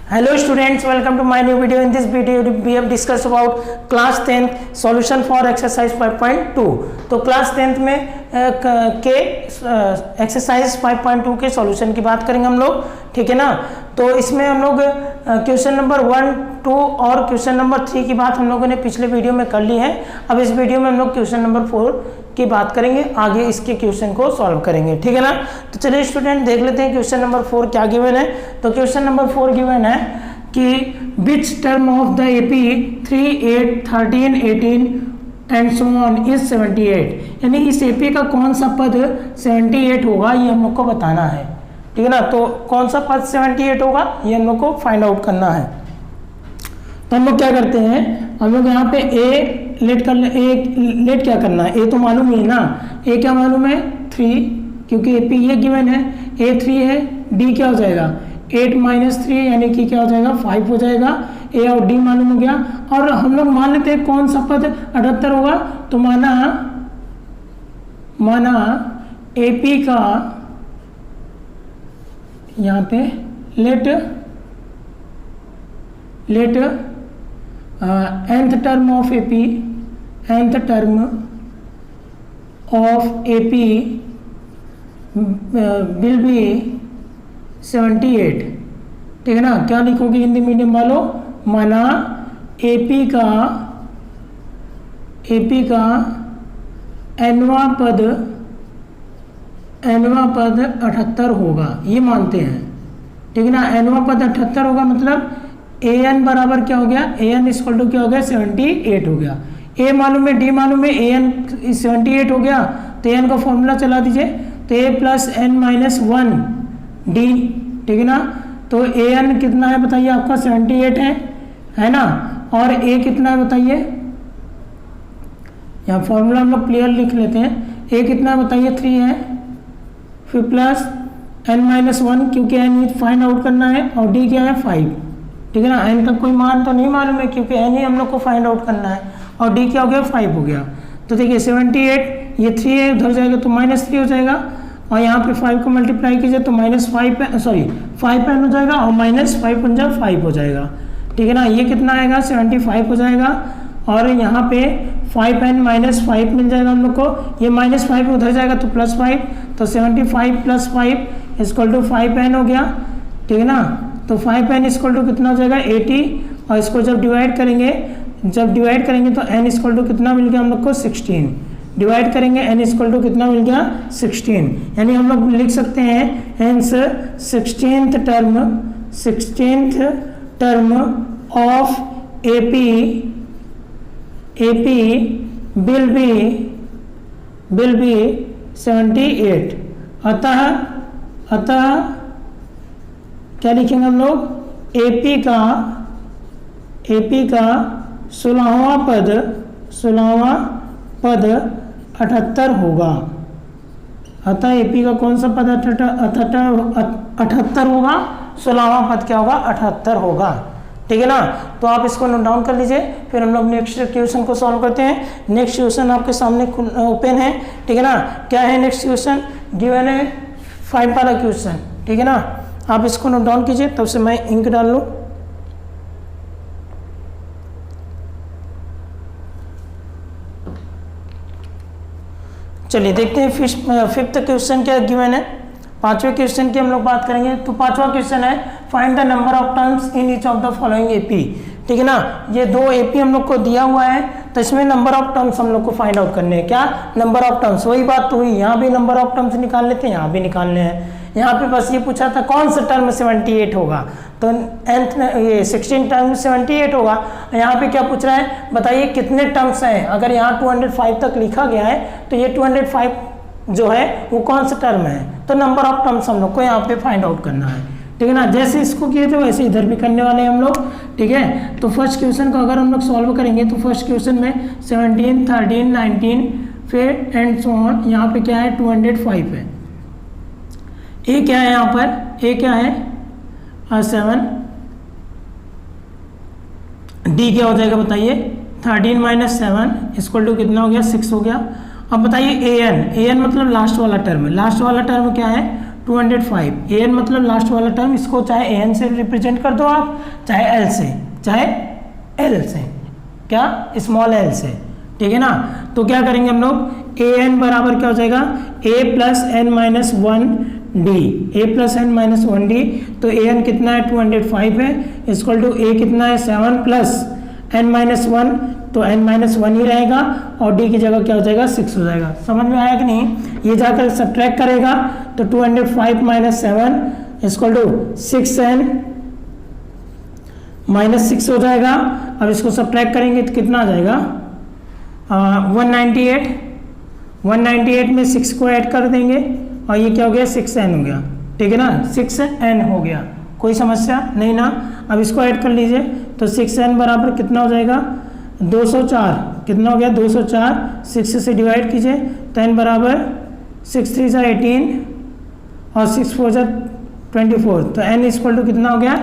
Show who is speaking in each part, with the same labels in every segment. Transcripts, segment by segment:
Speaker 1: Hello students, welcome to my new video. In this video we have discussed about class 10th solution for exercise 5.2. तो class 10th में के exercise 5.2 के solution की बात करेंगे हम लोग, ठीक है ना। तो इसमें हम लोग क्वेश्चन नंबर 1, 2 और क्वेश्चन नंबर 3 की बात हम लोगों ने पिछले वीडियो में कर ली है। अब इस वीडियो में हम लोग क्वेश्चन नंबर 4 की बात करेंगे, आगे इसके क्वेश्चन को सॉल्व करेंगे, ठीक है ना। तो चलिए स्टूडेंट देख लेते हैं क्वेश्चन नंबर 4 क्या गिवन है। तो क्वेश्चन नंबर 4 गिवन है कि विच term of the AP 3, 8, 13, 18 and so on is 78, यानी इस एपी का कौन सा पद 78 होगा ये हम लोग को बताना है, ठीक है ना। तो कौन सा पद 78 होगा ये हम लोग को फाइंड आउट करना है। तो हम लोग क्या करते हैं, हम लोग यहाँ पे ए लेट कर ले, लेट क्या करना है, ए तो मालूम ही है ना। ए क्या मालूम है 3, क्योंकि एपी ये गिवन है, ए 3 है, डी क्या हो जाएगा 8 - 3 यानी कि क्या हो जाएगा 5 हो जाएगा। ए और डी मालूम हो गया। और हम लोग मान लेते हैं कौन सा पद 78 होगा, तो माना एपी का यहाँ पे let nth term of AP will be 78, ठीक है ना। क्या लिखोगे हिंदी मीडियम वालों, माना एपी का nवां पद 78 होगा, ये मानते हैं, ठीक है ना। nवां पद 78 होगा, मतलब an बराबर क्या हो गया, an इक्वल टू क्या हो गया 78 हो गया। a मालूम है, d मालूम है, an 78 हो गया, तो an का फॉर्मूला चला दीजिए, तो a + n - 1 d, ठीक है ना। तो an कितना है बताइए आपका 78 है ना। और a कितना है बताइए, यहाँ फॉर्मूला हम लोग क्लियर लिख लेते हैं। a कितना है बताइए 3 है, फिर प्लस n - 1 क्योंकि n फाइंड आउट करना है, और d क्या है 5, ठीक है ना। n का कोई मान तो नहीं मालूम है क्योंकि n ही हम लोग को फाइंड आउट करना है, और d क्या हो गया 5 हो गया। तो देखिए 78 ये 3 है, उधर जाएगा तो -3 हो जाएगा, और यहाँ पे 5 को मल्टीप्लाई कीजिए तो -5n हो जाएगा, और -5 5 हो जाएगा, ठीक है ना। ये कितना आएगा 75 हो जाएगा, और यहाँ पे 5n - 5 मिल जाएगा हम लोग को, ये -5 उधर जाएगा तो +5, तो 75 + 5 = 5n हो गया, ठीक है ना। तो 5n = कितना हो जाएगा 80, और इसको जब डिवाइड करेंगे तो n = कितना मिल गया हम लोग को 16, डिवाइड करेंगे n = कितना मिल गया 16, यानी हम लोग लिख सकते हैं hence 16th term of AP will be 78। अतः क्या लिखेंगे हम लोग, एपी का 16वां पद 78 होगा। अतः एपी का कौन सा पद 78 होगा, 16वां पद क्या होगा 78 होगा, ठीक है ना। तो आप इसको नोट डाउन कर लीजिए, फिर हम लोग नेक्स्ट क्वेश्चन को सॉल्व करते हैं। नेक्स्ट क्वेश्चन आपके सामने ओपन है, ठीक है ना। क्या है नेक्स्ट क्वेश्चन, गिवन है 5 वाला क्वेश्चन, ठीक है ना। आप इसको नोट डाउन कीजिए, तब से मैं इंक डाल लूँ। चलिए देखते हैं फिफ्थ क्वेश्चन क्या गिवन है। 5वें क्वेश्चन की हम लोग बात करेंगे। तो 5वां क्वेश्चन है find the number of terms in each of the following AP, ठीक है ना। ये 2 एपी हम लोग को दिया हुआ है, तो इसमें नंबर ऑफ टर्म्स हम लोग को फाइंड आउट करने हैं। क्या नंबर ऑफ टर्म्स, वही बात तो हुई, यहाँ भी नंबर ऑफ टर्म्स निकाल लेते हैं, यहाँ भी निकालने हैं। यहाँ पे बस ये पूछा था कौन सा टर्म 78 होगा, तो ये 16 टर्म 78 होगा। यहाँ पे क्या पूछ रहा है बताइए कितने टर्म्स हैं। अगर यहाँ 205 तक लिखा गया है तो ये 205 जो है वो कौन सा टर्म है, तो नंबर ऑफ टर्म्स हम लोग को यहाँ पे फाइंड आउट करना है, ठीक है ना। जैसे इसको किए थे वैसे इधर भी करने वाले हैं हम लोग, ठीक है। तो फर्स्ट क्वेश्चन को अगर हम लोग सॉल्व करेंगे तो फर्स्ट क्वेश्चन में 17, 13, 19 फिर एंड सो ऑन, यहाँ पे क्या है 205 है। ए क्या है यहाँ पर, ए क्या है 7, डी क्या हो जाएगा बताइए 13 - 7 = कितना हो गया 6 हो गया। अब बताइए an मतलब लास्ट वाला टर्म है, लास्ट वाला टर्म क्या है 205। ए एन मतलब लास्ट वाला टर्म, इसको चाहे ए एन से रिप्रेजेंट कर दो आप, चाहे एल से, चाहे एल से, क्या स्मॉल एल से, ठीक है ना। तो क्या करेंगे हम लोग, ए एन बराबर क्या हो जाएगा, A plus N minus one D, A plus N minus one D. तो ए एन कितना है 205 है, इक्वल टू ए कितना है 7 प्लस एन माइनस वन, तो एन माइनस वन ही रहेगा और डी की जगह क्या हो जाएगा 6 हो जाएगा। समझ में आया कि नहीं। ये जाकर सब्ट्रैक्ट करेगा तो 205 minus 7 equal to 6n minus 6 हो जाएगा। अब इसको सब्ट्रैक्ट करेंगे तो कितना आ जाएगा 198, 198 में 6 को ऐड कर देंगे और ये क्या हो गया 6n हो गया, ठीक है ना, 6n हो गया, कोई समस्या नहीं ना। अब इसको ऐड कर लीजिए तो 6n बराबर कितना हो जाएगा 204, कितना हो गया 204, 6 से डिवाइड कीजिए तो n बराबर 6 3 = 18 और 6 4 = 24, तो n इक्वल टू कितना हो गया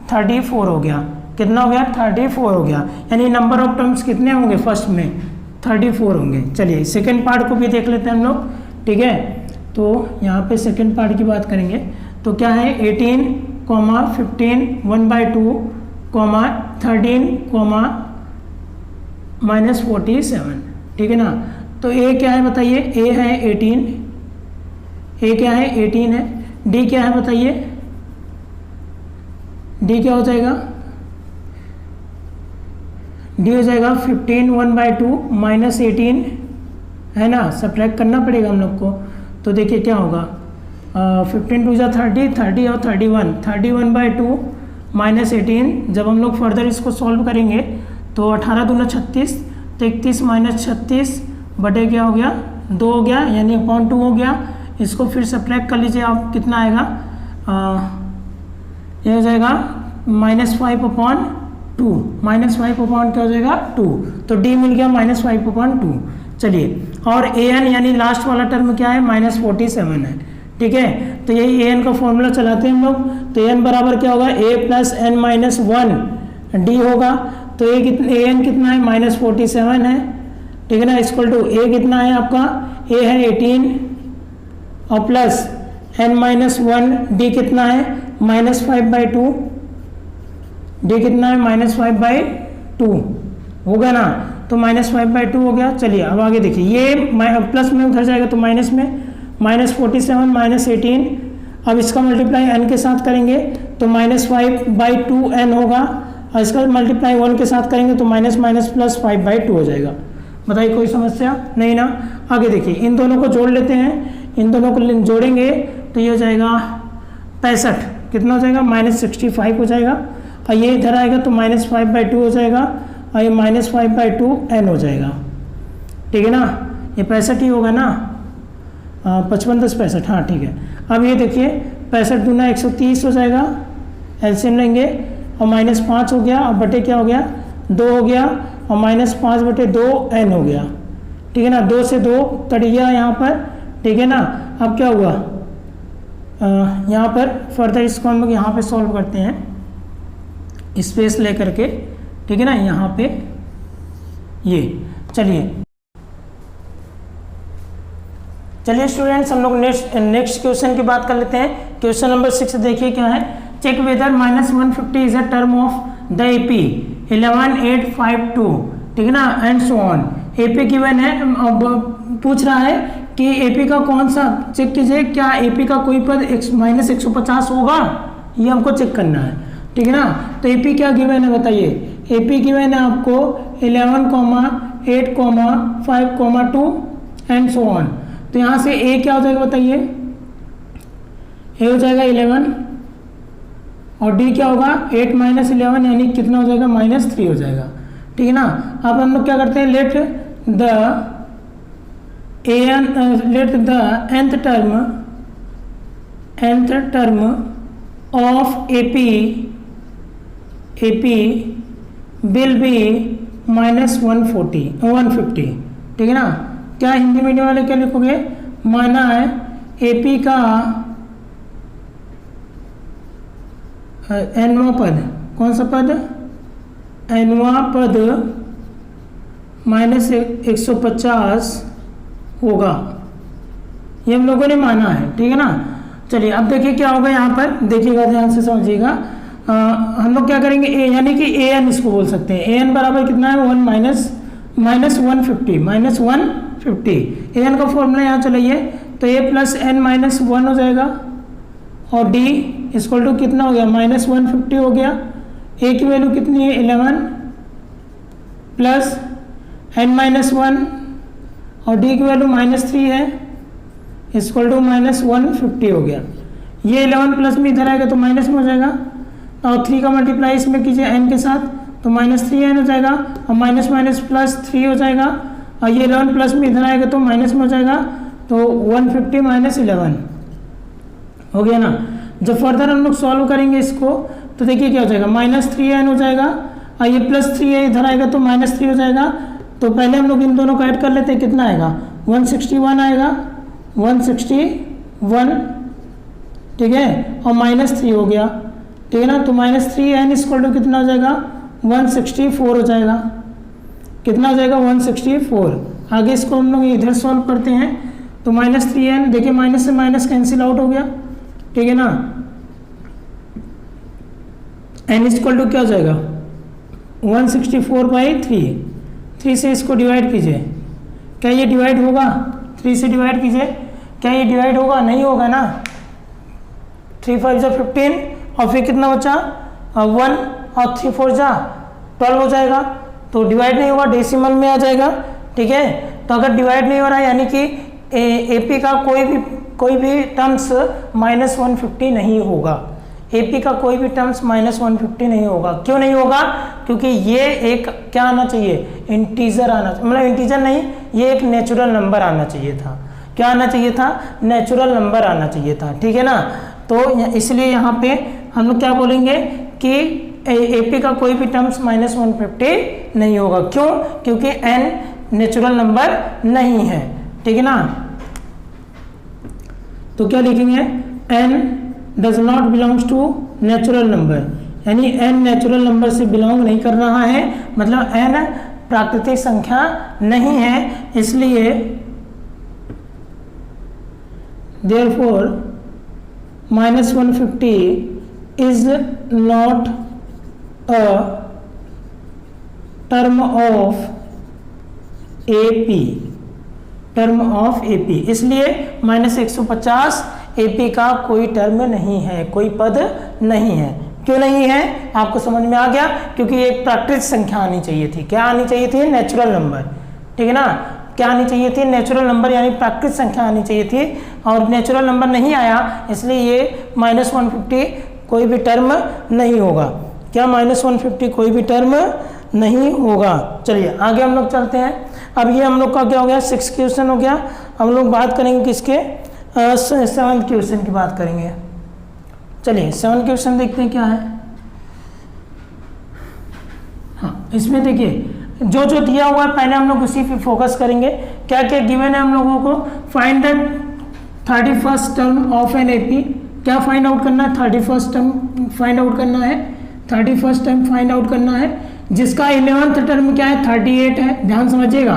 Speaker 1: 34 हो गया, कितना हो गया 34 हो गया। यानी नंबर ऑफ टर्म्स कितने होंगे फर्स्ट में 34 होंगे। चलिए सेकेंड पार्ट को भी देख लेते हैं हम लोग, ठीक है। तो यहाँ पे सेकेंड पार्ट की बात करेंगे तो क्या है 18, 15, 1/2, 13, -47, ठीक है ना। तो ए क्या है बताइए, ए है 18, ए क्या है 18 है, डी क्या है बताइए, डी क्या हो जाएगा, डी हो जाएगा 15, 1/2 -18 है ना, सब्ट्रैक्ट करना पड़ेगा हम लोग को। तो देखिए क्या होगा 15 2 = 30, 30 और 31, 31/2 -18। जब हम लोग फर्दर इसको सॉल्व करेंगे तो 18 दूना 36, तो 31 - 36 बटे क्या हो गया 2 हो गया, यानी अपॉन 2 हो गया। इसको फिर सब्ट्रैक्ट कर लीजिए आप, कितना आएगा ये हो जाएगा -5/2, -5/2 क्या हो जाएगा 2, तो डी मिल गया -5/2। चलिए, और ए एन यानी लास्ट वाला टर्म क्या है -47 है, ठीक है। तो यही ए एन का फॉर्मूला चलाते हैं हम लोग, तो एन बराबर क्या होगा ए प्लस एन माइनस 1 डी होगा। तो ए एन कितना है -47 है, ठीक है ना, इक्वल टू ए कितना है आपका, ए है 18 और प्लस एन माइनस 1, डी कितना है -5/2, डी कितना है -5/2 हो गया ना, तो -5/2 हो गया। चलिए अब आगे देखिए, ये प्लस में उधर जाएगा तो माइनस में, -47 -18। अब इसका मल्टीप्लाई n के साथ करेंगे तो -5/2n होगा, और इसका मल्टीप्लाई 1 के साथ करेंगे तो माइनस प्लस 5/2 हो जाएगा। बताइए कोई समस्या नहीं ना। आगे देखिए, इन दोनों को जोड़ लेते हैं, इन दोनों को जोड़ेंगे तो ये हो जाएगा 65, कितना हो जाएगा -65 हो जाएगा, और ये इधर आएगा तो -5/2 हो जाएगा, और ये -5/2n हो जाएगा, ठीक है ना। ये 65 ही होगा ना, 55 10 65, हाँ ठीक है। अब ये देखिए 65 दूना 130 हो जाएगा, एलसीएम लेंगे और -5 हो गया, और बटे क्या हो गया 2 हो गया, और -5/2n हो गया, ठीक है ना। 2 से 2 कट गया यहाँ पर, ठीक है ना। अब क्या हुआ यहाँ पर फर्दर इसको हम लोग यहाँ पे सॉल्व करते हैं स्पेस ले करके, ठीक है ना, यहाँ पे ये। चलिए स्टूडेंट्स, हम लोग नेक्स्ट क्वेश्चन की बात कर लेते हैं। क्वेश्चन नंबर 6 देखिए क्या है, check whether -150 is a term of the AP 11852, ठीक है ना, and so on. AP given है, पूछ रहा है कि एपी का कौन सा, चेक कीजिए क्या एपी का कोई पद -150 होगा, ये हमको चेक करना है, ठीक है ना। तो एपी क्या गिवन है बताइए, एपी गिवन है आपको 11, 8, 5, 2 एंड सो ऑन। तो यहाँ से ए क्या हो जाएगा बताइए, ए हो जाएगा 11, और डी क्या होगा 8 - 11 यानी कितना हो जाएगा -3 हो जाएगा, ठीक है ना। अब हम लोग क्या करते हैं, let the nth term of AP will be -150, ठीक है ना। क्या हिंदी मीडियम वाले क्या लिखोगे, माना है एपी का एनवा पद, कौन सा पद, एनवा पद -150 होगा, ये हम लोगों ने माना है, ठीक है ना। चलिए अब देखिए क्या होगा यहाँ पर, देखिएगा ध्यान से समझिएगा। हम लोग क्या करेंगे, ए यानी कि ए एन इसको बोल सकते हैं। ए एन बराबर कितना है 1 माइनस 150 ए एन का फॉर्मूला यहाँ चलाइए तो ए प्लस एन माइनस 1 हो जाएगा और डी इक्वल टू कितना हो गया माइनस 150 हो गया। ए की वैल्यू कितनी है 11 प्लस एन माइनस 1 और डी की वैल्यू -3 है इक्वल टू माइनस 150 हो गया। ये 11 प्लस में इधर आएगा तो माइनस में हो जाएगा और 3 का मल्टीप्लाई इसमें कीजिए n के साथ तो -3n हो जाएगा और माइनस माइनस प्लस 3 हो जाएगा और ये 11 प्लस में इधर आएगा तो माइनस में हो जाएगा तो 150 माइनस 11 हो गया ना। जब फर्दर हम लोग सॉल्व करेंगे इसको तो देखिए क्या हो जाएगा -3n हो जाएगा और ये +3 है इधर आएगा तो -3 हो जाएगा। तो पहले हम लोग इन दोनों को ऐड कर लेते हैं, कितना आएगा 161 आएगा 161 ठीक है और -3 हो गया ठीक है ना। तो -3n इक्वल टू कितना हो जाएगा 164 हो जाएगा। कितना हो जाएगा 164। आगे इसको हम लोग इधर सॉल्व करते हैं तो -3n देखिए माइनस से माइनस कैंसिल आउट हो गया ठीक है ना। n इक्वल टू क्या हो जाएगा 164/3 3 से इसको डिवाइड कीजिए, क्या ये डिवाइड होगा 3 से डिवाइड कीजिए, क्या ये डिवाइड होगा नहीं होगा ना। 3 5 जा 15 और फिर कितना बचा 1 और 3 4 जा 12 हो जाएगा तो डिवाइड नहीं होगा डेसिमल में आ जाएगा ठीक है। तो अगर डिवाइड नहीं हो रहा है यानी कि एपी का कोई भी टर्म्स -150 नहीं होगा। एपी का कोई भी टर्म्स -150 नहीं होगा। क्यों नहीं होगा, क्योंकि ये एक क्या आना चाहिए इंटीजर आना, मतलब इंटीजर नहीं, ये एक नेचुरल नंबर आना चाहिए था। क्या आना चाहिए था नेचुरल नंबर आना चाहिए था ठीक है ना। तो इसलिए यहाँ पे हम लोग क्या बोलेंगे कि एपी का कोई भी टर्म्स -150 नहीं होगा। क्यों, क्योंकि n नेचुरल नंबर नहीं है ठीक है ना। तो क्या लिखेंगे n does not belongs to natural number, यानी n नेचुरल नंबर से बिलोंग नहीं कर रहा है, मतलब n प्राकृतिक संख्या नहीं है, इसलिए therefore -150 is not a term of AP, इसलिए -150 AP का कोई टर्म नहीं है, कोई पद नहीं है। क्यों नहीं है आपको समझ में आ गया, क्योंकि एक प्राकृतिक संख्या आनी चाहिए थी। क्या आनी चाहिए थी नेचुरल नंबर ठीक है ना। क्या आनी चाहिए थी नेचुरल नंबर, यानी प्राकृतिक संख्या आनी चाहिए थी और नेचुरल नंबर नहीं आया, इसलिए ये -150 कोई भी टर्म नहीं होगा। क्या -150 कोई भी टर्म नहीं होगा। चलिए आगे हम लोग चलते हैं। अब ये हम लोग का क्या हो गया 6 क्वेश्चन हो गया। हम लोग बात करेंगे किसके 7th क्वेश्चन की बात करेंगे। चलिए 7th क्वेश्चन देखते हैं क्या है। हाँ इसमें देखिए जो जो दिया हुआ है पहले हम लोग उसी पे फोकस करेंगे। क्या क्या गिवन है हम लोगों को, find the 31st term of an AP. क्या फाइंड आउट करना है 31st टर्म फाइंड आउट करना है, 31st टर्म फाइंड आउट करना है जिसका 11th टर्म क्या है 38 है, ध्यान समझिएगा,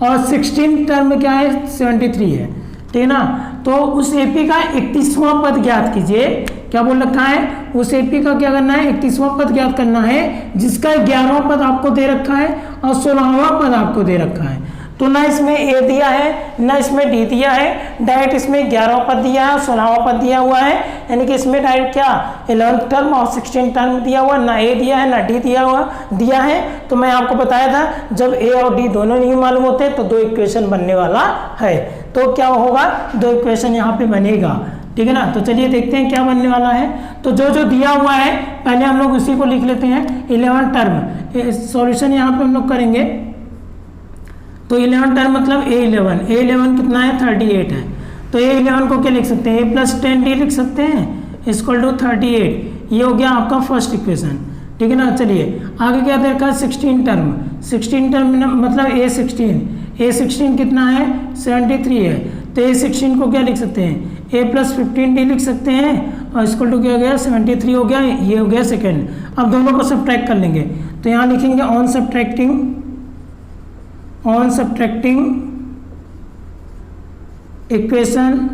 Speaker 1: और 16th टर्म क्या है 73 है ठीक है ना। तो उस एपी का 31वां पद ज्ञात कीजिए। क्या बोल रखा है, उस एपी का क्या करना है 31वां पद ज्ञात करना है जिसका 11वां पद आपको दे रखा है और 16वां पद आपको दे रखा है। तो ना इसमें ए दिया है ना इसमें डी दिया है, डायरेक्ट इसमें 11वां पद दिया है और 16वां पद दिया हुआ है, यानी कि इसमें डायरेक्ट क्या 11th टर्म और 16th टर्म दिया हुआ, ना ए दिया है ना डी दिया है। तो मैं आपको बताया था जब ए और डी दोनों नहीं मालूम होते तो 2 इक्वेशन बनने वाला है। तो क्या होगा 2 इक्वेशन यहाँ पे बनेगा ठीक है ना। तो चलिए देखते हैं क्या बनने वाला है। तो जो जो दिया हुआ है पहले हम लोग उसी को लिख लेते हैं। 11 टर्म सॉल्यूशन यहाँ पे हम लोग करेंगे। तो 11 टर्म मतलब A11 कितना है 38 है। तो A11 को क्या लिख सकते हैं A+10D लिख सकते हैं इक्वल टू 38। ये हो गया आपका फर्स्ट इक्वेशन ठीक है ना। चलिए आगे क्या दे रखा है 16 टर्म मतलब A16 कितना है 73 है। तो A16 को क्या लिख सकते हैं A+15D लिख सकते हैं और इक्वल टू क्या हो गया 73 हो गया, ये हो गया सेकेंड। अब दोनों को सब्ट्रैक्ट कर लेंगे तो यहाँ लिखेंगे on subtracting equation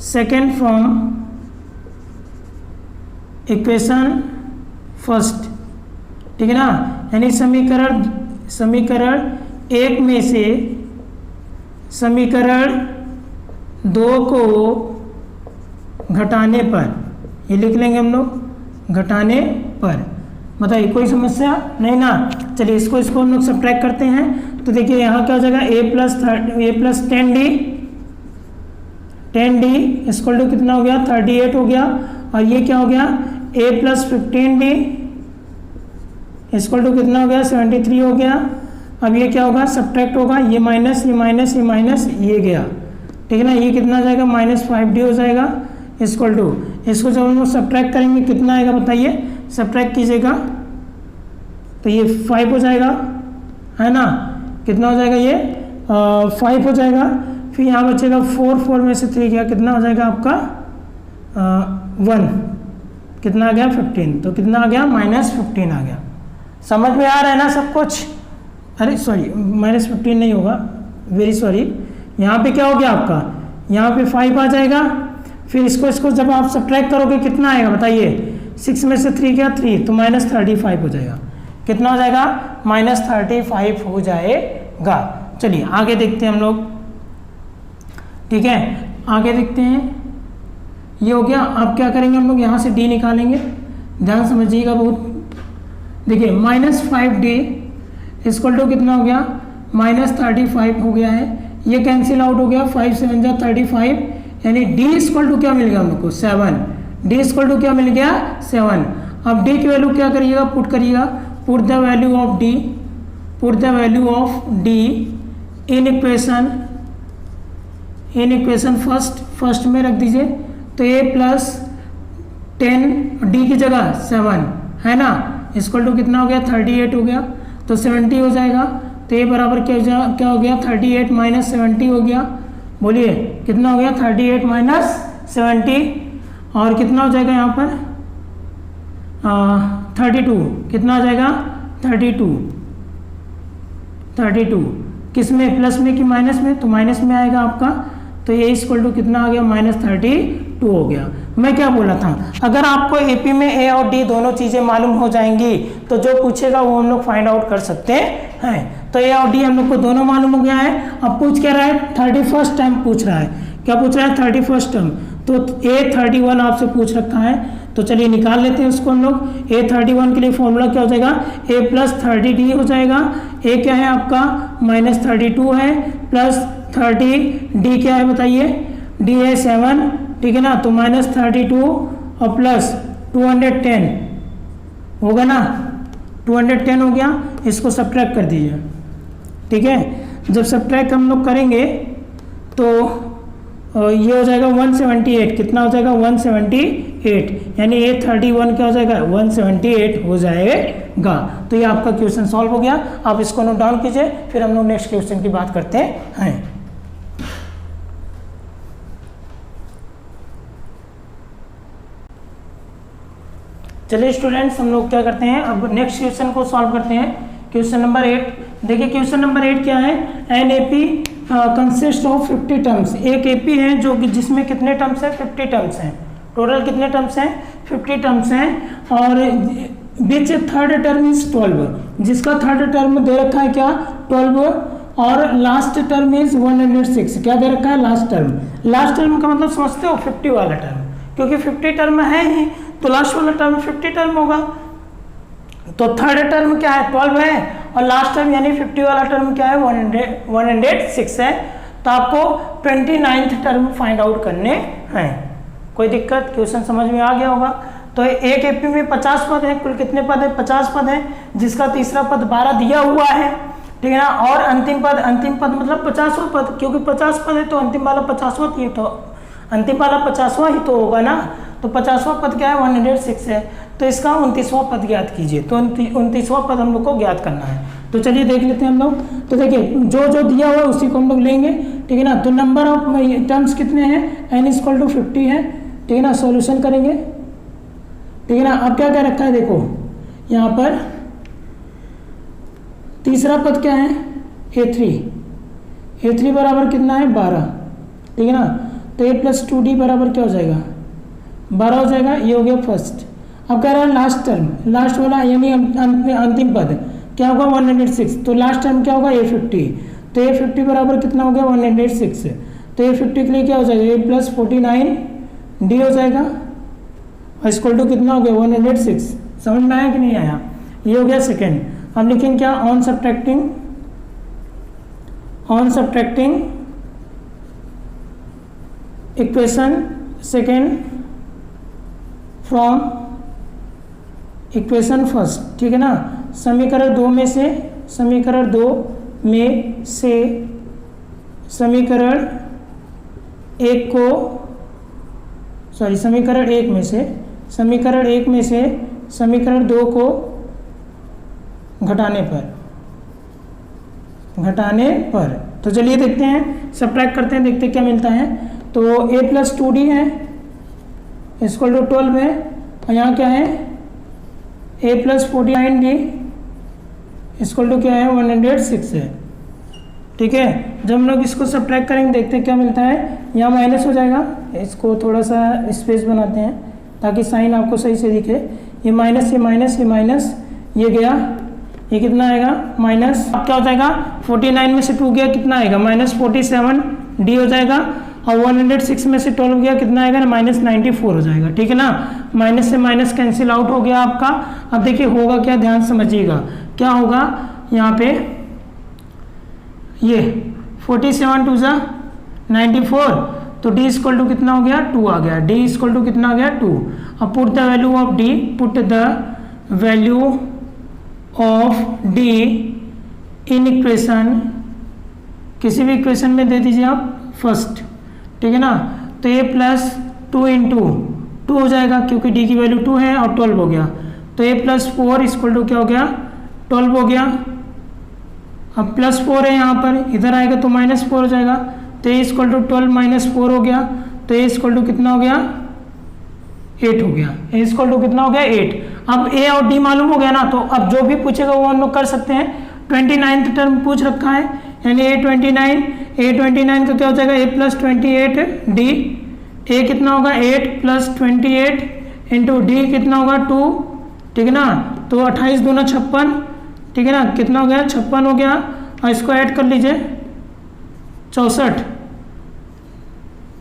Speaker 1: second from equation first, ठीक है ना, यानी समीकरण एक में से समीकरण दो को घटाने पर, ये लिख लेंगे हम लोग, घटाने पर। बताइए कोई समस्या नहीं ना। चलिए इसको हम लोग सब्ट्रैक्ट करते हैं। तो देखिए यहाँ क्या हो जाएगा, a plus 10d equal to कितना हो गया, 38 हो गया। और ये क्या हो गया, a plus 15d equal to कितना हो गया, 73 हो गया। अब ये क्या होगा, सब्ट्रैक्ट होगा, ये माइनस ये माइनस ये माइनस ये गया, ठीक है ना। ये कितना जाएगा, -5d हो जाएगा इक्वल टू, इसको जब हम लोग सब्ट्रैक्ट करेंगे कितना आएगा बताइए, सब्ट्रैक्ट कीजिएगा तो ये 5 हो जाएगा, है ना। कितना हो जाएगा, ये 5 हो जाएगा। फिर यहाँ बचेगा 4 में से 3 गया, कितना हो जाएगा आपका 1, कितना आ गया 15, तो कितना आ गया -15 आ गया। समझ में आ रहा है ना सब कुछ। अरे सॉरी -15 नहीं होगा, वेरी सॉरी। यहाँ पे क्या हो गया आपका, यहाँ पे 5 आ जाएगा। फिर इसको जब आप सब्ट्रैक्ट करोगे कितना आएगा बताइए, 6 में से 3 गया 3, तो -35 हो जाएगा। कितना हो जाएगा, -35 हो जाएगा। चलिए आगे देखते हैं हम लोग, ठीक है, आगे देखते हैं। ये हो गया। अब क्या करेंगे हम लोग, यहाँ से d निकालेंगे, ध्यान समझिएगा बहुत। देखिए -5d इक्वल टू कितना हो गया, -35 हो गया है। ये कैंसिल आउट हो गया, 5 7 जा 35, यानी d इक्वल टू क्या मिल गया हम लोग को, 7। d इक्वल टू क्या मिल गया, 7। अब d की वैल्यू क्या करिएगा, पुट करिएगा, put the value of d in equation first में रख दीजिए। तो a प्लस 10 d की जगह 7 है ना, इक्वल टू कितना हो गया, 38 हो गया, तो 70 हो जाएगा। तो ये बराबर क्या हो गया, 38 माइनस 70 हो गया। बोलिए कितना हो गया, 38 माइनस 70, और कितना हो जाएगा यहाँ पर 32, कितना हो जाएगा 32 किस में, प्लस में कि माइनस में, तो माइनस में आएगा आपका। तो ये इक्वल टू कितना आ गया, -32 हो गया। मैं क्या बोला था, अगर आपको एपी में ए और डी दोनों चीज़ें मालूम हो जाएंगी तो जो पूछेगा वो हम लोग फाइंड आउट कर सकते हैं। तो ए और डी हम लोग को दोनों मालूम हो गया है। अब पूछ क्या रहा है, 31st टर्म पूछ रहा है। क्या पूछ रहा है, 31st टर्म। तो A31 आपसे पूछ रखा है, तो चलिए निकाल लेते हैं उसको हम लोग। A31 के लिए फॉर्मूला क्या हो जाएगा, A प्लस 30D हो जाएगा। A क्या है आपका -32 है, प्लस 30D क्या है बताइए, D है 7, ठीक है ना। तो -32 और प्लस 210 होगा ना, 210 हो गया। इसको सब्ट्रैक्ट कर दीजिए, ठीक है। जब सब्ट्रैक्ट हम लोग करेंगे तो ये हो जाएगा 178, कितना हो जाएगा 178, यानी A31 क्या हो जाएगा 178 हो जाएगा। तो ये आपका क्वेश्चन सॉल्व हो गया। आप इसको नोट डाउन कीजिए, फिर हम लोग नेक्स्ट क्वेश्चन की बात करते हैं। चलिए स्टूडेंट्स, हम लोग क्या करते हैं, अब नेक्स्ट क्वेश्चन को सॉल्व करते हैं। Question number 8। देखिए क्वेश्चन नंबर 8 क्या है, an AP consist of 50 terms. एक एपी है जो कि जिसमें कितने टर्म्स हैं, 50 टर्म्स हैं। टोटल कितने टर्म्स हैं, 50 टर्म्स हैं। और विच थर्ड टर्म इज 12, जिसका थर्ड टर्म दे रखा है क्या 12, और लास्ट टर्म इज 106। क्या दे रखा है, लास्ट टर्म। लास्ट टर्म का मतलब समझते हो, 50 वाला टर्म, क्योंकि 50 टर्म है ही, तो लास्ट वाला टर्म 50 टर्म होगा। तो थर्ड टर्म क्या है, 12 है, और लास्ट टर्म यानी 50 वाला टर्म क्या है, 106 है। तो आपको 29th टर्म फाइंड आउट करने हैं। कोई दिक्कत, क्वेश्चन समझ में आ गया होगा। तो एक एपी में 50 पद है, कुल कितने पद है, 50 पद है, जिसका तीसरा पद 12 दिया हुआ है, ठीक है ना। और अंतिम पद मतलब 50वां पद, क्योंकि 50 पद है तो अंतिम वाला 50वां ही तो, अंतिम वाला 50वां ही तो होगा ना। तो 50वां पद क्या है, 106 है। तो इसका 29वां पद ज्ञात कीजिए। तो 29वां पद हम लोग को ज्ञात करना है। तो चलिए देख लेते हैं हम लोग। तो देखिए जो जो दिया हुआ है उसी को हम लोग लेंगे, ठीक है ना। तो नंबर ऑफ टर्म्स कितने हैं, n = 50 है, ठीक है ना। सॉल्यूशन करेंगे, ठीक है ना। अब क्या क्या रखा है, देखो यहाँ पर तीसरा पद क्या है, A3 बराबर कितना है 12, ठीक है ना। तो A + 2D बराबर क्या हो जाएगा 12 हो जाएगा। ये हो गया फर्स्ट। अब कह रहा है लास्ट टर्म, लास्ट वाला यानी अंतिम पद क्या होगा 106, तो लास्ट टर्म क्या होगा A50, तो A50 बराबर कितना हो गया 106, तो A50 के लिए क्या हो जाएगा A प्लस 49D हो जाएगा और इक्वल टू कितना हो गया 106। समझ में आया कि नहीं आया? ये हो गया सेकेंड। अब लिखेंगे क्या, on subtracting equation second from equation first, ठीक है ना। समीकरण 2 में से समीकरण 1 में से समीकरण 1 में से समीकरण 2 को घटाने पर तो चलिए देखते हैं, सब्ट्रैक्ट करते हैं, देखते हैं क्या मिलता है। तो A प्लस 2D है इक्वल टू 12 है और यहाँ क्या है A plus 49D equal to क्या है 106 है, ठीक है। जब हम लोग इसको सब्ट्रैक्ट करेंगे देखते हैं क्या मिलता है, यहाँ माइनस हो जाएगा, इसको थोड़ा सा स्पेस बनाते हैं ताकि साइन आपको सही से दिखे। ये माइनस ये माइनस ये माइनस ये गया, ये कितना आएगा माइनस, अब क्या हो जाएगा 49 में से 2 गया कितना आएगा -47D हो जाएगा और 106 में से 12 गया कितना आएगा ना -94 हो जाएगा, ठीक है ना। माइनस से माइनस कैंसिल आउट हो गया आपका। अब देखिए होगा क्या, ध्यान समझिएगा क्या होगा यहाँ पे, ये 47 2 जा 94, तो D इक्वल टू कितना हो गया 2 आ गया, D इक्वल टू कितना आ गया 2। अब put the value of D, put the value of D in equation, किसी भी इक्वेशन में दे दीजिए आप फर्स्ट, ठीक है ना। तो A प्लस 2 इंटू 2 हो जाएगा क्योंकि D की वैल्यू 2 है और 12 हो गया, तो A प्लस 4 इक्वल टू क्या हो गया 12 हो गया। अब प्लस 4 है यहाँ पर, इधर आएगा तो -4 हो जाएगा, तो A इक्वल टू 12 -4 हो गया, तो A इक्वल टू कितना हो गया 8 हो गया, A इक्वल टू कितना हो गया 8। अब A और D मालूम हो गया ना, तो अब जो भी पूछेगा वो हम लोग कर सकते हैं। 29th टर्म पूछ रखा है यानी A29 तो क्या हो जाएगा A प्लस 28D, A कितना होगा 8 प्लस 28 इंटू D कितना होगा 2, ठीक है ना। तो 28 दूना 56, ठीक है ना, कितना हो गया 56 हो गया और इसको ऐड कर लीजिए 64,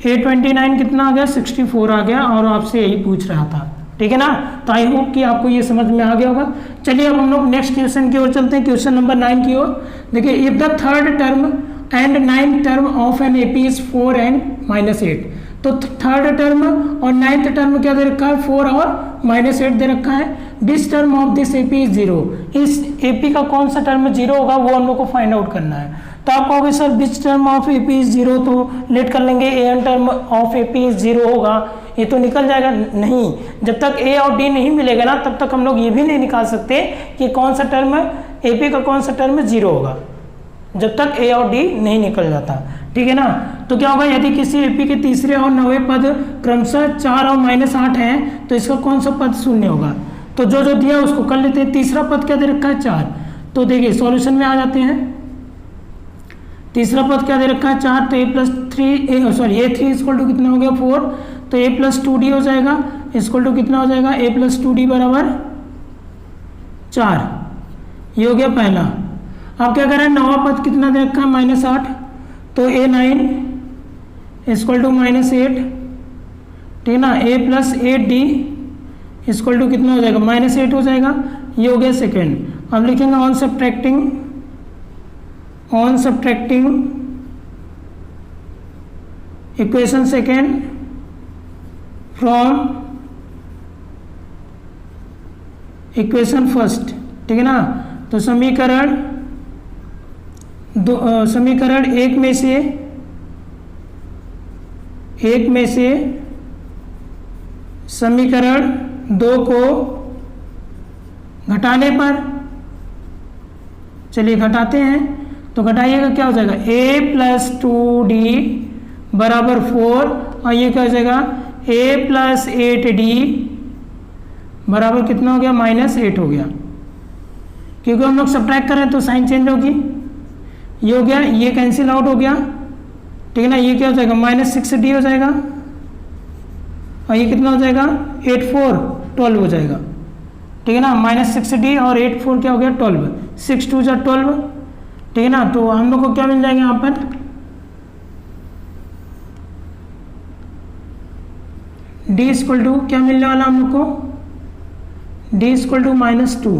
Speaker 1: A29 कितना आ गया 64 आ गया और आपसे यही पूछ रहा था, ठीक है ना। तो आई होप कि आपको ये समझ में आ गया होगा। चलिए अब हम लोग नेक्स्ट क्वेश्चन की ओर चलते हैं, क्वेश्चन नंबर 9 की ओर। देखिए if the third term and 9th term of an AP is 4 and -8, तो थर्ड टर्म और 9th टर्म क्या दे रखा है 4 और -8 दे रखा है। This term of this AP is 0, इस एपी का कौन सा टर्म 0 होगा वो हम लोग को फाइंड आउट करना है। तो आप कहोगे sir which term of AP is 0, तो लेट कर लेंगे n term of AP is 0 होगा, ये तो निकल जाएगा। नहीं, जब तक ए और डी नहीं मिलेगा ना तब तक हम लोग ये भी नहीं निकाल सकते कि कौन सा टर्म एपी का कौन सा टर्म 0 होगा, जब तक ए और डी नहीं निकल जाता, ठीक है ना। तो क्या होगा यदि किसी एपी के तीसरे और 9वें पद क्रमशः 4 और -8 हैं तो इसका कौन सा पद शून्य होगा। तो जो जो दिया उसको कर लेते हैं। तीसरा पद क्या दे रखा है 4, तो देखिए सॉल्यूशन में आ जाते हैं। तीसरा पद क्या दे रखा है 4, तो A3 इक्वल टू कितना हो गया 4, तो A प्लस 2D हो जाएगा इक्वल टू कितना हो जाएगा A प्लस 2D बराबर 4, ये हो गया पहला। अब क्या कर रहे हैं 9वां पद कितना दे रखा है -8, तो A9 इक्वल टू -8, ठीक है ना। A plus 8D equal to कितना हो जाएगा -8 हो जाएगा, ये हो गया सेकेंड। अब लिखेंगे on subtracting equation second from equation first, ठीक है ना। तो समीकरण 1 में से समीकरण 2 को घटाने पर, चलिए घटाते हैं, तो घटाइएगा क्या हो जाएगा A प्लस 2D बराबर 4 और ये क्या हो जाएगा A प्लस 8D बराबर कितना हो गया -8 हो गया, क्योंकि हम लोग सब्ट्रैक्ट कर रहे हैं तो साइन चेंज होगी। ये हो गया, ये कैंसिल आउट हो गया, ठीक है ना। ये क्या हो जाएगा -6D हो जाएगा और ये कितना हो जाएगा 8 4 12 हो जाएगा, ठीक है ना। -6d और 8 4 क्या हो गया 12, 6 2 जा 12, ठीक है ना। तो हम लोग को क्या मिल जाएगा यहाँ पर d इक्वल टू क्या मिलने वाला हम लोग को, d इक्वल टू -2,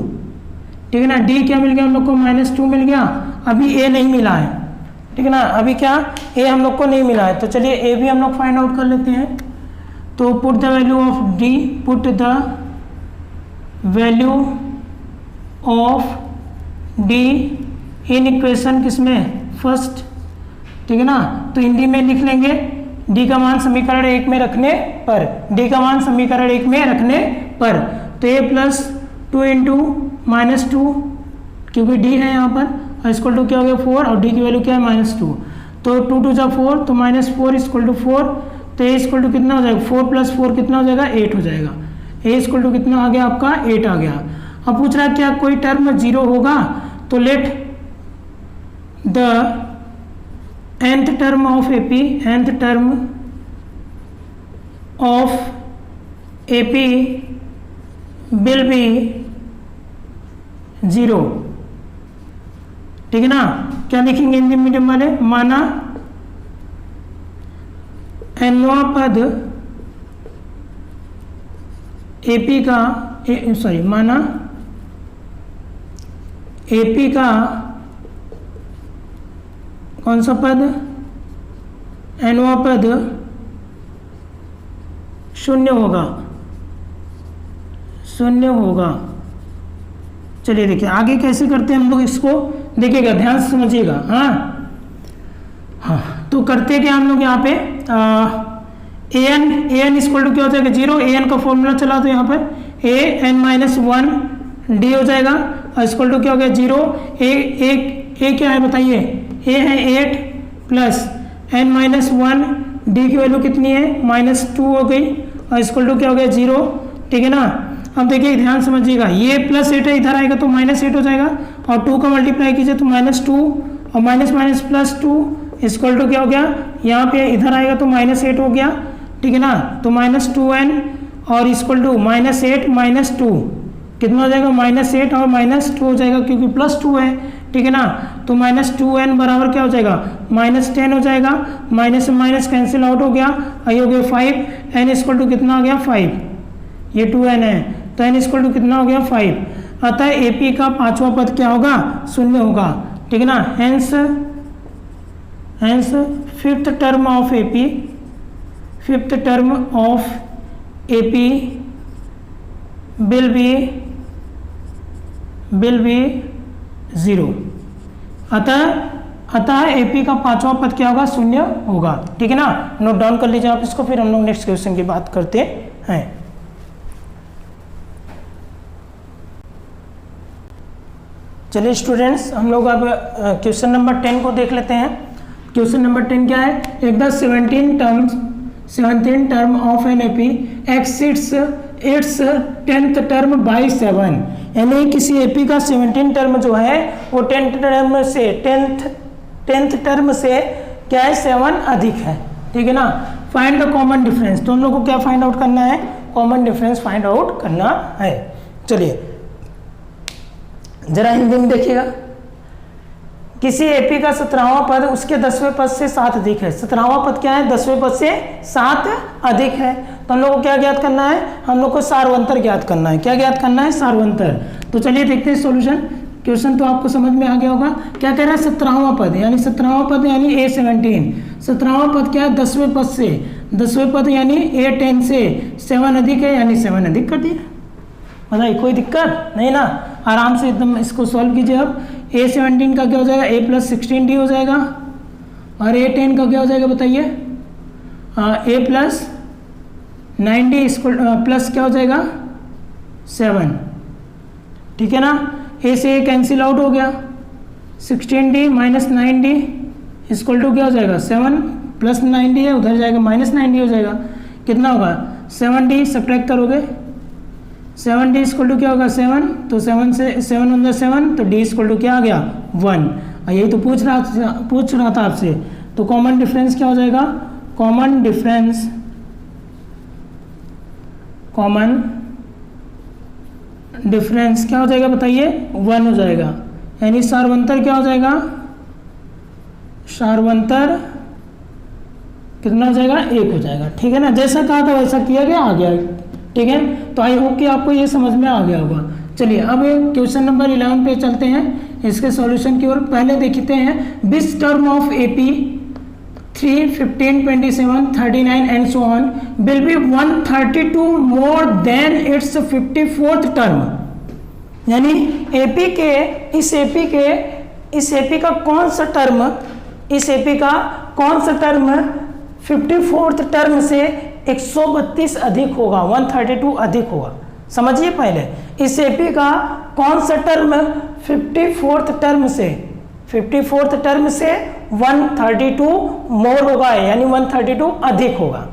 Speaker 1: ठीक है ना। d क्या मिल गया हम लोग को -2 मिल गया। अभी a नहीं मिला है, ठीक है ना, अभी क्या a हम लोग को नहीं मिला है। तो चलिए a भी हम लोग फाइंड आउट कर लेते हैं। तो put the value of d, put the value of d in equation किसमें फर्स्ट, ठीक है ना। तो हिंदी में लिख लेंगे d का मान समीकरण 1 में रखने पर, d का मान समीकरण 1 में रखने पर, तो a प्लस 2 इंटू -2 क्योंकि d है यहाँ पर, इक्वल टू क्या हो गया 4 और d की वैल्यू क्या है -2, तो 2 2 जा 4, तो -4 इक्वल टू 4, तो a इक्वल टू कितना हो जाएगा 4 प्लस 4 कितना हो जाएगा 8 हो जाएगा। a इक्वल टू कितना आ गया आपका 8 आ गया। अब पूछ रहा है क्या कोई टर्म 0 होगा, तो let the nth term of AP, nth term of AP will be 0, ठीक है ना। क्या लिखेंगे हिंदी मीडियम वाले, माना nवां पद AP का माना AP का कौन सा पद, nवां पद 0 होगा, 0 होगा। चलिए देखिए आगे कैसे करते हैं हम लोग इसको, देखिएगा ध्यान से समझिएगा। हाँ तो करते क्या हम लोग यहाँ पे an इक्वल टू क्या हो जाएगा 0, an का फॉर्मूला चला तो यहाँ पर an-1 d हो जाएगा, इक्वल टू क्या हो गया 0, a क्या है बताइए, a है 8 प्लस n-1 d की वैल्यू कितनी है -2 हो गई, और इक्वल टू क्या हो गया 0, ठीक है ना। अब देखिए ध्यान समझिएगा, ये +8 है, इधर आएगा तो -8 हो जाएगा, और 2 का मल्टीप्लाई कीजिए तो -2 और +2 इक्वल टू क्या हो गया, यहाँ पे इधर आएगा तो -8 हो गया, ठीक है ना। तो -2n और इक्वल टू -8 -2 कितना हो जाएगा -8 और -2 हो जाएगा क्योंकि +2 है, ठीक है ना। तो -2n बराबर क्या हो जाएगा -10 हो जाएगा, माइनस से माइनस कैंसिल आउट हो गया, आई हो गया 5, n इक्वल टू कितना हो गया 5, ये 2n है तो n इक्वल टू कितना हो गया 5। अतः AP का पांचवा पद क्या होगा 0 होगा, ठीक है ना। Hence fifth term of AP, fifth term of AP will be 0। अतः AP का पांचवा पद क्या होगा 0 होगा, ठीक है ना। नोट डाउन कर लीजिए आप इसको, फिर हम लोग नेक्स्ट क्वेश्चन की बात करते हैं। चलिए स्टूडेंट्स हम लोग अब क्वेश्चन नंबर 10 को देख लेते हैं। क्वेश्चन नंबर 10 क्या है, एक the 17 term of an AP exceeds its 10th term by 7, यानी किसी AP का 17 टर्म जो है वो 10th टर्म से 10th टर्म से क्या है 7 अधिक है, ठीक है ना। फाइंड द कॉमन डिफरेंस, तो हम लोग को क्या फाइंड आउट करना है, कॉमन डिफरेंस फाइंड आउट करना है। चलिए जरा हिंदी में देखिएगा, किसी AP का 17वां पद उसके 10वें पद से 7 अधिक है। 17वां पद क्या है 10वें पद से 7 अधिक है, तो हम लोग को क्या ज्ञात करना है, हम लोग को सार्वंतर ज्ञात करना है। क्या ज्ञात करना है सार्वंतर। तो चलिए देखते हैं सॉल्यूशन। क्वेश्चन तो आपको समझ में आ गया होगा, क्या कह रहा है 17वां पद, यानी 17वां पद यानी A17, 17वां पद क्या है 10वें पद से, 10वें पद यानी A10 से 7 अधिक है, यानी 7 अधिक कर दिया। बताइए कोई दिक्कत नहीं ना, आराम से एकदम इसको सॉल्व कीजिए। अब A17 का क्या हो जाएगा A प्लस 16D हो जाएगा, और A10 का क्या हो जाएगा बताइए A प्लस 9D प्लस क्या हो जाएगा 7, ठीक है ना। A से A कैंसिल आउट हो गया, 16D minus 9D equal to क्या हो जाएगा 7 प्लस 9D है, उधर जाएगा माइनस 9D हो जाएगा, कितना होगा 7D सब्ट्रैक्ट करोगे 7D इक्वल टू क्या होगा 7, तो 7 से 7 अंदर 7, तो D इक्वल टू क्या आ गया 1। यही तो पूछ रहा था आपसे। तो कॉमन डिफरेंस क्या हो जाएगा, कॉमन डिफरेंस क्या हो जाएगा बताइए, 1 हो जाएगा, यानी सार्वंतर क्या हो जाएगा, सार्वंतर कितना हो जाएगा, 1 हो जाएगा। ठीक है ना, जैसा कहा था वैसा किया गया, आ गया। ठीक है, तो आई होप कि आपको ये समझ में आ गया होगा। चलिए अब क्वेश्चन नंबर 11 पे चलते हैं, इसके सॉल्यूशन की ओर। पहले देखते हैं विच term of AP 3, 15, 27, 39 and so on will be 132 more than it's 54th term. यानी एपी के इस एपी का कौन सा टर्म, इस एपी का कौन सा टर्म 54th टर्म से 132 अधिक होगा, 132 अधिक होगा। समझिए पहले, इस एपी का कौन सा टर्म 54th टर्म से 132 मोर होगा, यानी 132 अधिक होगा।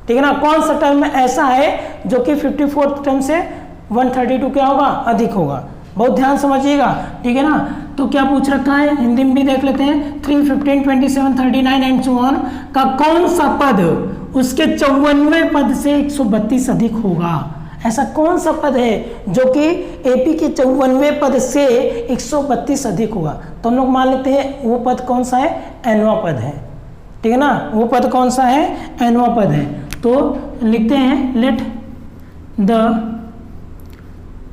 Speaker 1: ठीक है ना, कौन सा टर्म ऐसा है जो कि 54th टर्म से 132 क्या होगा, अधिक होगा। बहुत ध्यान समझिएगा। ठीक है ना, तो क्या पूछ रखा है, हिंदी में भी देख लेते हैं। 3, 15, 27, 39 एंड सो ऑन का कौन सा पद उसके 54वें पद से 132 अधिक होगा। ऐसा कौन सा पद है जो कि एपी के 54वें पद से 132 अधिक होगा। तो हम लोग मान लेते हैं वो पद कौन सा है, nवां पद है। ठीक है ना, वो पद कौन सा है, nवां पद है। तो लिखते हैं let the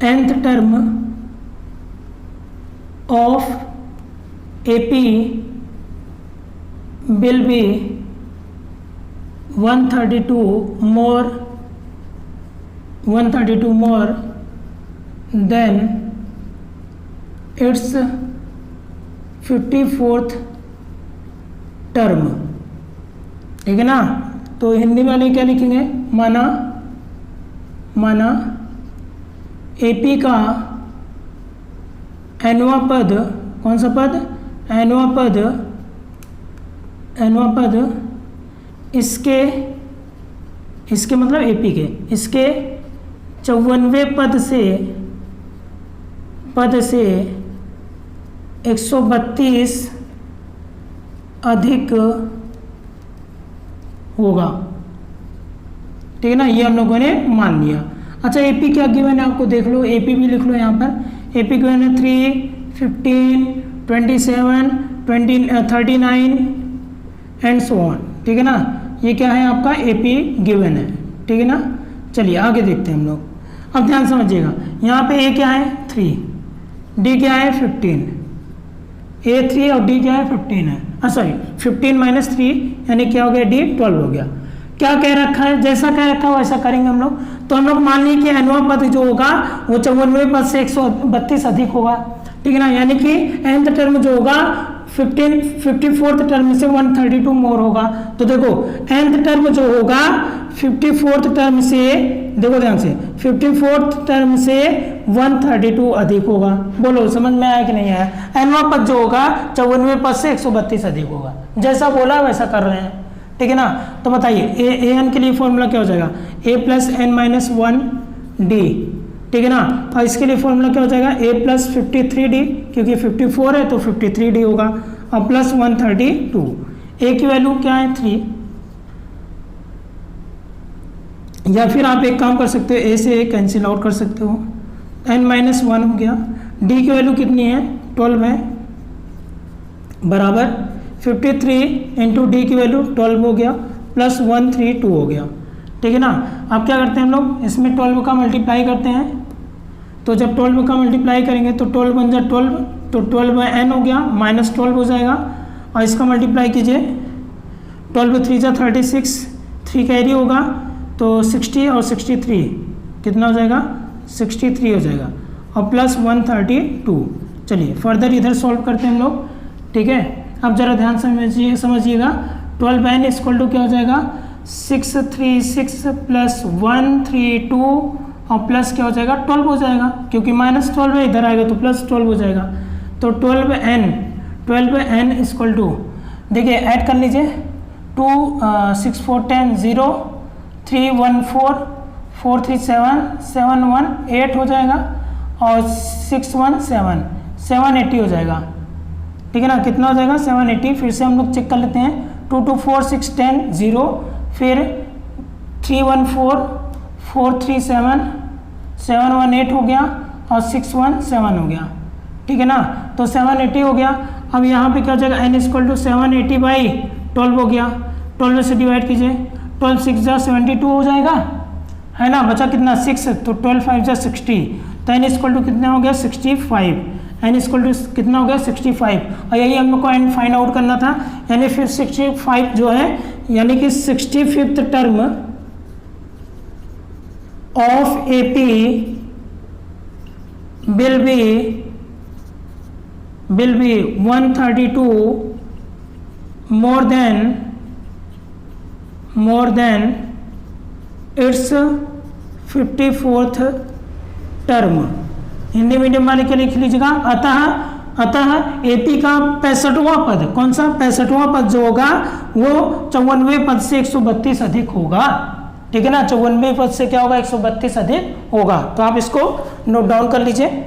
Speaker 1: nth term of AP will be 132 more than its 54th term. ठीक है ना, तो हिंदी में क्या लिखेंगे, माना एपी का nवां पद, कौन सा पद, nवां पद इसके मतलब एपी के, इसके 54वें पद से 132 अधिक होगा। ठीक है ना, ये हम लोगों ने मान लिया। अच्छा, एपी क्या गिवन है आपको देख लो, एपी भी लिख लो यहाँ पर। एपी गिवन है 3, 15, 27, 39 एंड सो ऑन। ठीक है ना, ये क्या है आपका एपी गिवन है। ठीक है ना, चलिए आगे देखते हैं हम लोग। अब ध्यान समझिएगा, यहाँ पे ए क्या है 3, डी क्या है 15, ए 3 और डी क्या है 15 है, सॉरी 15 - 3 यानी क्या हो गया, डी 12 हो गया। क्या कह रखा है, जैसा कह रखा है वैसा करेंगे हम लोग। तो हम लोग मान लीजिए कि nवां पद जो होगा वो 54वें पद से 132 अधिक होगा। ठीक है ना, यानी कि nth टर्म जो होगा 54th टर्म से 132 मोर होगा। तो देखो nth टर्म जो होगा 54th टर्म से, देखो ध्यान से, 54th टर्म से 132 अधिक होगा। बोलो समझ में आया कि नहीं आया। nवां पद जो होगा 54वें पद से 132 अधिक होगा। जैसा बोला वैसा कर रहे हैं। ठीक है ना, तो बताइए ए एन के लिए फॉर्मूला क्या हो जाएगा, a + n - 1 d। ठीक है ना, और इसके लिए फॉर्मूला क्या हो जाएगा, a + 53d, क्योंकि 54 है तो 53d होगा, और प्लस 132। a की वैल्यू क्या है 3, या फिर आप एक काम कर सकते हो, a से a कैंसिल आउट कर सकते हो, n - 1 हो गया। d की वैल्यू कितनी है 12 है, बराबर 53 × d की वैल्यू 12 हो गया, प्लस 132 हो गया। ठीक है ना, अब क्या करते हैं हम लोग, इसमें 12 का मल्टीप्लाई करते हैं। तो जब 12 का मल्टीप्लाई करेंगे तो 12 बन जाए 12, तो 12/n हो गया, -12 हो जाएगा। और इसका मल्टीप्लाई कीजिए, 12 × 3 = 36, 3 कैरी होगा तो 60 और 63 कितना हो जाएगा, 63 हो जाएगा, और प्लस 132। चलिए फर्दर इधर सॉल्व करते हैं हम लोग। ठीक है, अब जरा ध्यान समझिएगा। 12n = क्या हो जाएगा, 636 प्लस 132 और प्लस क्या हो जाएगा 12 हो जाएगा, क्योंकि -12 है, इधर आएगा तो +12 हो जाएगा। तो 12n = देखिए ऐड कर लीजिए, 2 6 4 10 0 3 1 4 4 3 7 7 1 8 हो जाएगा, और 6 1 7 780 हो जाएगा। ठीक है ना, कितना हो जाएगा 780। फिर से हम लोग चेक कर लेते हैं, 2 2 4 6 10 0, फिर 3 1 4 4 3 7 718 हो गया और 617 हो गया, ठीक है ना। तो 780 हो गया। अब यहाँ पे क्या हो जाएगा, n इक्वल टू 780/12 हो गया। 12 से डिवाइड कीजिए, 12 6 जा 72 हो जाएगा, है ना। बचा कितना 6, तो 12 5 जा 60, तो n इक्वल टू कितना हो गया 65। n इक्वल टू कितना हो गया 65, और यही हम लोग को n फाइंड आउट करना था। यानी फिर 65 जो है, यानी कि 65th term of AP will be 132 more than its 54th term. Hindi medium वाले के लिख लीजिएगा। अतः AP का 65वां पद, कौन सा 65वां पद जो होगा वो 54वें पद से 132 अधिक होगा, ठीक है ना। 54वें पद से क्या होगा 132 अधिक होगा। तो आप इसको नोट डाउन कर लीजिए।